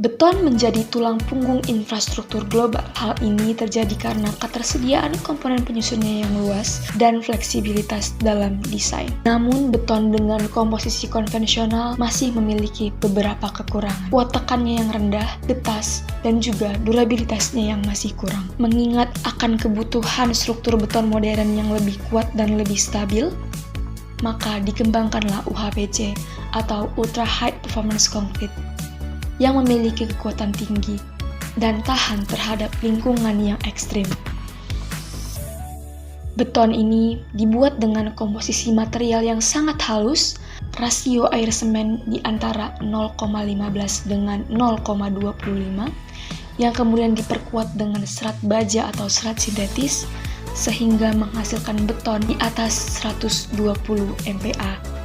Beton menjadi tulang punggung infrastruktur global. Hal ini terjadi karena ketersediaan komponen penyusunnya yang luas dan fleksibilitas dalam desain. Namun, beton dengan komposisi konvensional masih memiliki beberapa kekurangan. Kuat tekannya yang rendah, getas, dan juga durabilitasnya yang masih kurang. Mengingat akan kebutuhan struktur beton modern yang lebih kuat dan lebih stabil, maka dikembangkanlah UHPC atau Ultra High Performance Concrete yang memiliki kekuatan tinggi dan tahan terhadap lingkungan yang ekstrim. Beton ini dibuat dengan komposisi material yang sangat halus, rasio air semen di antara 0,15 dengan 0,25, yang kemudian diperkuat dengan serat baja atau serat sintetis, sehingga menghasilkan beton di atas 120 MPa.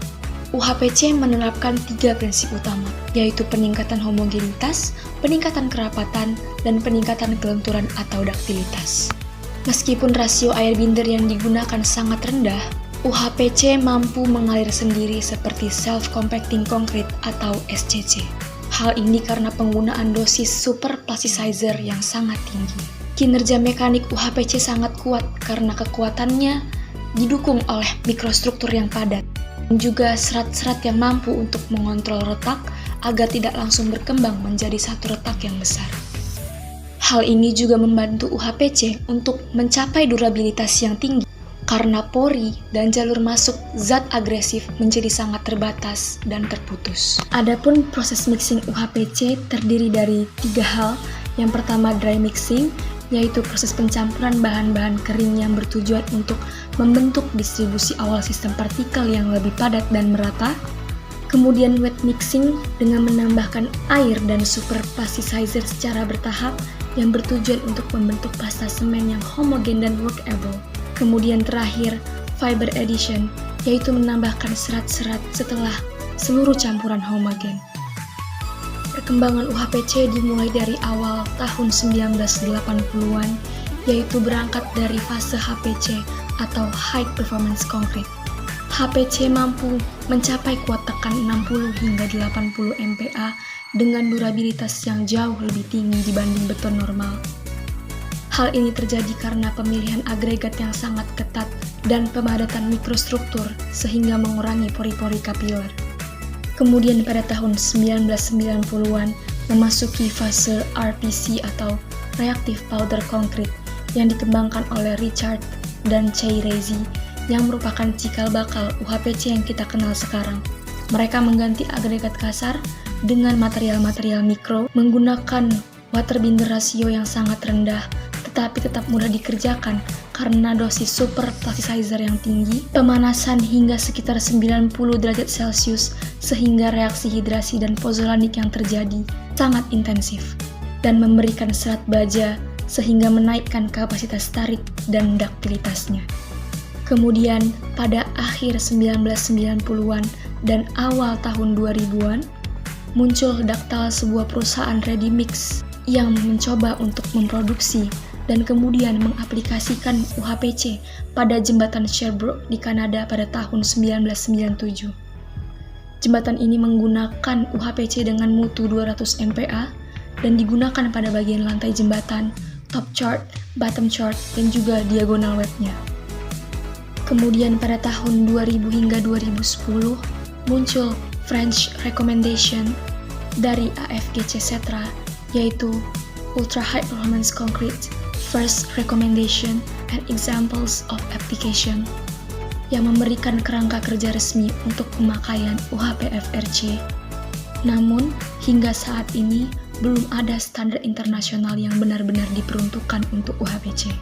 UHPC menerapkan 3 prinsip utama, yaitu peningkatan homogenitas, peningkatan kerapatan, dan peningkatan kelenturan atau daktilitas. Meskipun rasio air binder yang digunakan sangat rendah, UHPC mampu mengalir sendiri seperti self-compacting concrete atau SCC. Hal ini karena penggunaan dosis super plasticizer yang sangat tinggi. Kinerja mekanik UHPC sangat kuat karena kekuatannya didukung oleh mikrostruktur yang padat, dan juga serat-serat yang mampu untuk mengontrol retak agar tidak langsung berkembang menjadi satu retak yang besar. Hal ini juga membantu UHPC untuk mencapai durabilitas yang tinggi karena pori dan jalur masuk zat agresif menjadi sangat terbatas dan terputus. Adapun proses mixing UHPC terdiri dari 3 hal. Yang pertama, dry mixing, yaitu proses pencampuran bahan-bahan kering yang bertujuan untuk membentuk distribusi awal sistem partikel yang lebih padat dan merata. Kemudian wet mixing dengan menambahkan air dan super plasticizer secara bertahap yang bertujuan untuk membentuk pasta semen yang homogen dan workable. Kemudian terakhir, fiber addition, yaitu menambahkan serat-serat setelah seluruh campuran homogen. Perkembangan UHPC dimulai dari awal tahun 1980-an, yaitu berangkat dari fase HPC atau High Performance Concrete. HPC mampu mencapai kuat tekan 60 hingga 80 MPa dengan durabilitas yang jauh lebih tinggi dibanding beton normal. Hal ini terjadi karena pemilihan agregat yang sangat ketat dan pemadatan mikrostruktur sehingga mengurangi pori-pori kapiler. Kemudian pada tahun 1990-an memasuki fase RPC atau Reactive Powder Concrete yang dikembangkan oleh Richard dan Chay Rezi yang merupakan cikal bakal UHPC yang kita kenal sekarang. Mereka mengganti agregat kasar dengan material-material mikro menggunakan water binder rasio yang sangat rendah tetapi tetap mudah dikerjakan karena dosis super plasticizer yang tinggi, pemanasan hingga sekitar 90 derajat Celcius sehingga reaksi hidrasi dan pozolanik yang terjadi sangat intensif dan memberikan serat baja sehingga menaikkan kapasitas tarik dan daktilitasnya. Kemudian pada akhir 1990-an dan awal tahun 2000-an muncul Daktal, sebuah perusahaan ready mix yang mencoba untuk memproduksi dan kemudian mengaplikasikan UHPC pada jembatan Sherbrooke di Kanada pada tahun 1997. Jembatan ini menggunakan UHPC dengan mutu 200 MPa dan digunakan pada bagian lantai jembatan, top chart, bottom chart, dan juga diagonal webnya. Kemudian pada tahun 2000 hingga 2010 muncul French recommendation dari AFGC Setra, yaitu Ultra High Performance Concrete First Recommendation and Examples of Application, yang memberikan kerangka kerja resmi untuk pemakaian UHPFRC. Namun, hingga saat ini belum ada standar internasional yang benar-benar diperuntukkan untuk UHPC.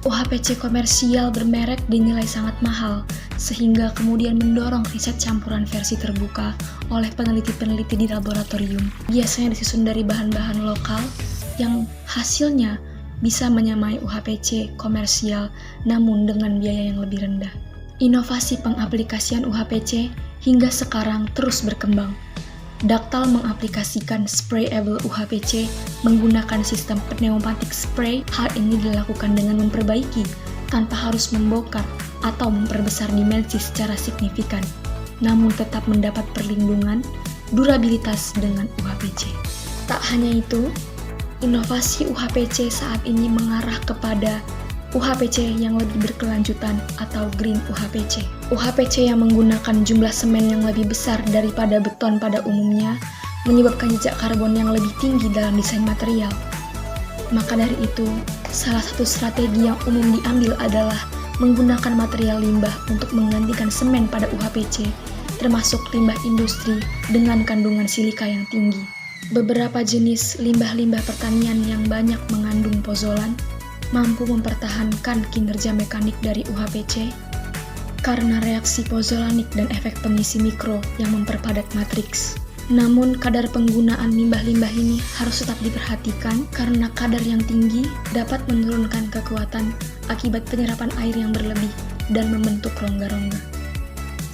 UHPC komersial bermerek dinilai sangat mahal, sehingga kemudian mendorong riset campuran versi terbuka oleh peneliti-peneliti di laboratorium. Biasanya disusun dari bahan-bahan lokal yang hasilnya bisa menyamai UHPC komersial namun dengan biaya yang lebih rendah. Inovasi pengaplikasian UHPC hingga sekarang terus berkembang. Daktal mengaplikasikan sprayable UHPC menggunakan sistem pneumatic spray. Hal ini dilakukan dengan memperbaiki tanpa harus membongkar atau memperbesar dimensi secara signifikan, namun tetap mendapat perlindungan durabilitas dengan UHPC. Tak hanya itu, inovasi UHPC saat ini mengarah kepada UHPC yang lebih berkelanjutan atau Green UHPC. UHPC yang menggunakan jumlah semen yang lebih besar daripada beton pada umumnya menyebabkan jejak karbon yang lebih tinggi dalam desain material. Maka dari itu, salah satu strategi yang umum diambil adalah menggunakan material limbah untuk menggantikan semen pada UHPC, termasuk limbah industri dengan kandungan silika yang tinggi. Beberapa jenis limbah-limbah pertanian yang banyak mengandung pozolan mampu mempertahankan kinerja mekanik dari UHPC karena reaksi pozolanik dan efek pengisi mikro yang memperpadat matriks. Namun, kadar penggunaan limbah-limbah ini harus tetap diperhatikan karena kadar yang tinggi dapat menurunkan kekuatan akibat penyerapan air yang berlebih dan membentuk rongga-rongga.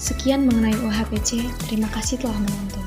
Sekian mengenai UHPC, terima kasih telah menonton.